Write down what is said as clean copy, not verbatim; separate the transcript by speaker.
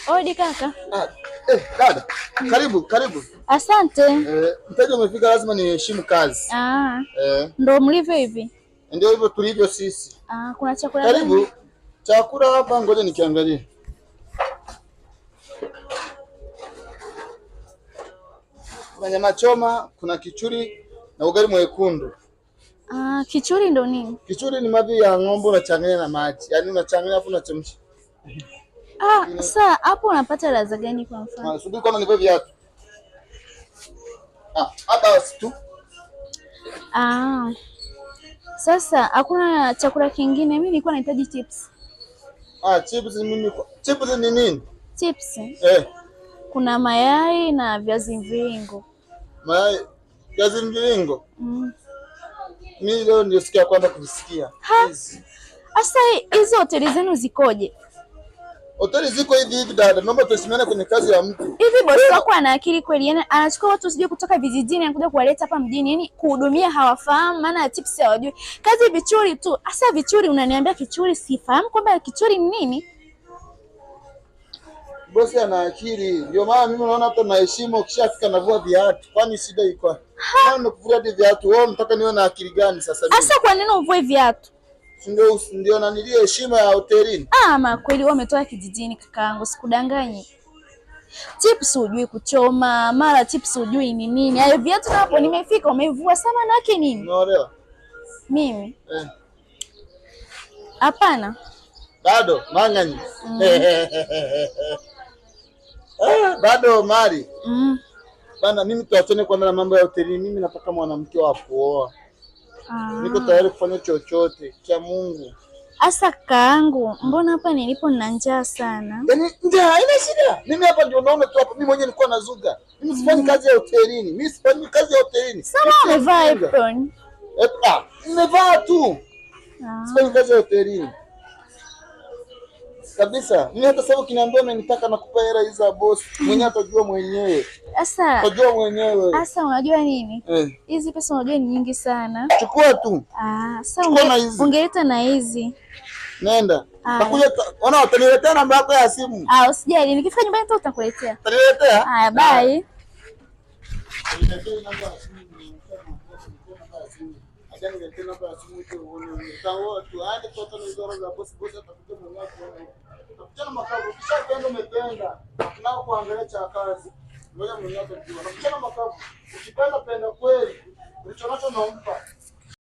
Speaker 1: Odi kaka.
Speaker 2: Dada. Karibu.
Speaker 1: Asante.
Speaker 2: Mteja umefika, lazima niheshimu kazi.
Speaker 1: Ndio mlivyo hivi?
Speaker 2: Ndio hivyo tulivyo sisi.
Speaker 1: Kuna chakula gani?
Speaker 2: Karibu. Chakula hapa, ngoja nikiangalie. Kuna nyama choma, kuna kichuri na ugali mwekundu.
Speaker 1: Kichuri ndo nini?
Speaker 2: Kichuri ni mavi ya ng'ombe unachanganya na maji. Yaani unachanganya afu unachemsha.
Speaker 1: Sasa hapo unapata ladha gani kwa mfano?
Speaker 2: Subiri kwanza nipe viatu. Hapa tu.
Speaker 1: Sasa hakuna chakula kingine. Mimi nilikuwa nahitaji chips.
Speaker 2: Chips ni nini?
Speaker 1: Chips. Kuna mayai na viazi mviringo.
Speaker 2: Mayai, viazi mviringo? Mimi leo ndio sikia kwanza kuvisikia.
Speaker 1: Sasa hizo hoteli zenu zikoje?
Speaker 2: Hoteli ziko hivi dada, naomba tusimame kwenye kazi ya mtu.
Speaker 1: Hivi bosi wako ana akili kweli? Yaani anachukua watu usije kutoka vijijini anakuja kuwaleta hapa mjini, yaani kuhudumia hawafahamu maana ya chips hawajui. Kazi vichuri tu. Asa vichuri unaniambia kichuri sifahamu kwamba kichuri ni nini?
Speaker 2: Bosi ana akili. Ndio maana mimi naona hata naheshimu ukishafika navua viatu. Kwani shida iko? Maana nakuvua viatu. Wewe unataka niwe na akili gani sasa mimi?
Speaker 1: Asa kwa nini uvue viatu?
Speaker 2: Ndio na nilie heshima ya hotelini.
Speaker 1: Ma kweli wewe umetoka kijijini kakaangu, sikudanganyi. Chips hujui kuchoma, mara chips hujui ni nini. Hayo viatu hapo nimefika umevua sama na yake nini?
Speaker 2: Unaelewa?
Speaker 1: Mimi? Hapana.
Speaker 2: Bado mang'anyi. Bado mali. Bana, mimi tuachane kwanza na mambo ya hotelini. Mimi nataka mwanamke wa kuoa. Niko tayari kufanya chochote cha Mungu.
Speaker 1: Asa kaangu, mbona hapa nilipo nina njaa sana?
Speaker 2: Yaani njaa haina shida. Mimi hapa ndio naona tu hapa, mimi mwenyewe nilikuwa nazuga. Mimi sifanyi kazi ya hotelini. Mimi sifanyi kazi ya hotelini.
Speaker 1: Sawa, umevaa apron.
Speaker 2: Nimevaa tu. Sifanyi kazi ya hotelini. Kabisa. Mimi hata sasa ukiniambia umenitaka nakupa hela hizo za boss, mwenyewe atajua mwenyewe.
Speaker 1: Sasa
Speaker 2: atajua mwenyewe.
Speaker 1: Sasa unajua nini? Hizi pesa unajua ni nyingi sana.
Speaker 2: Chukua tu.
Speaker 1: Sasa ungeleta na hizi.
Speaker 2: Nenda. Takuja ona utaniletea namba yako ya simu.
Speaker 1: Usijali, nikifika nyumbani tu utakuletea.
Speaker 2: Utaniletea?
Speaker 1: Bye.
Speaker 2: Ukipenda penda kweli, ulichonacho naomba.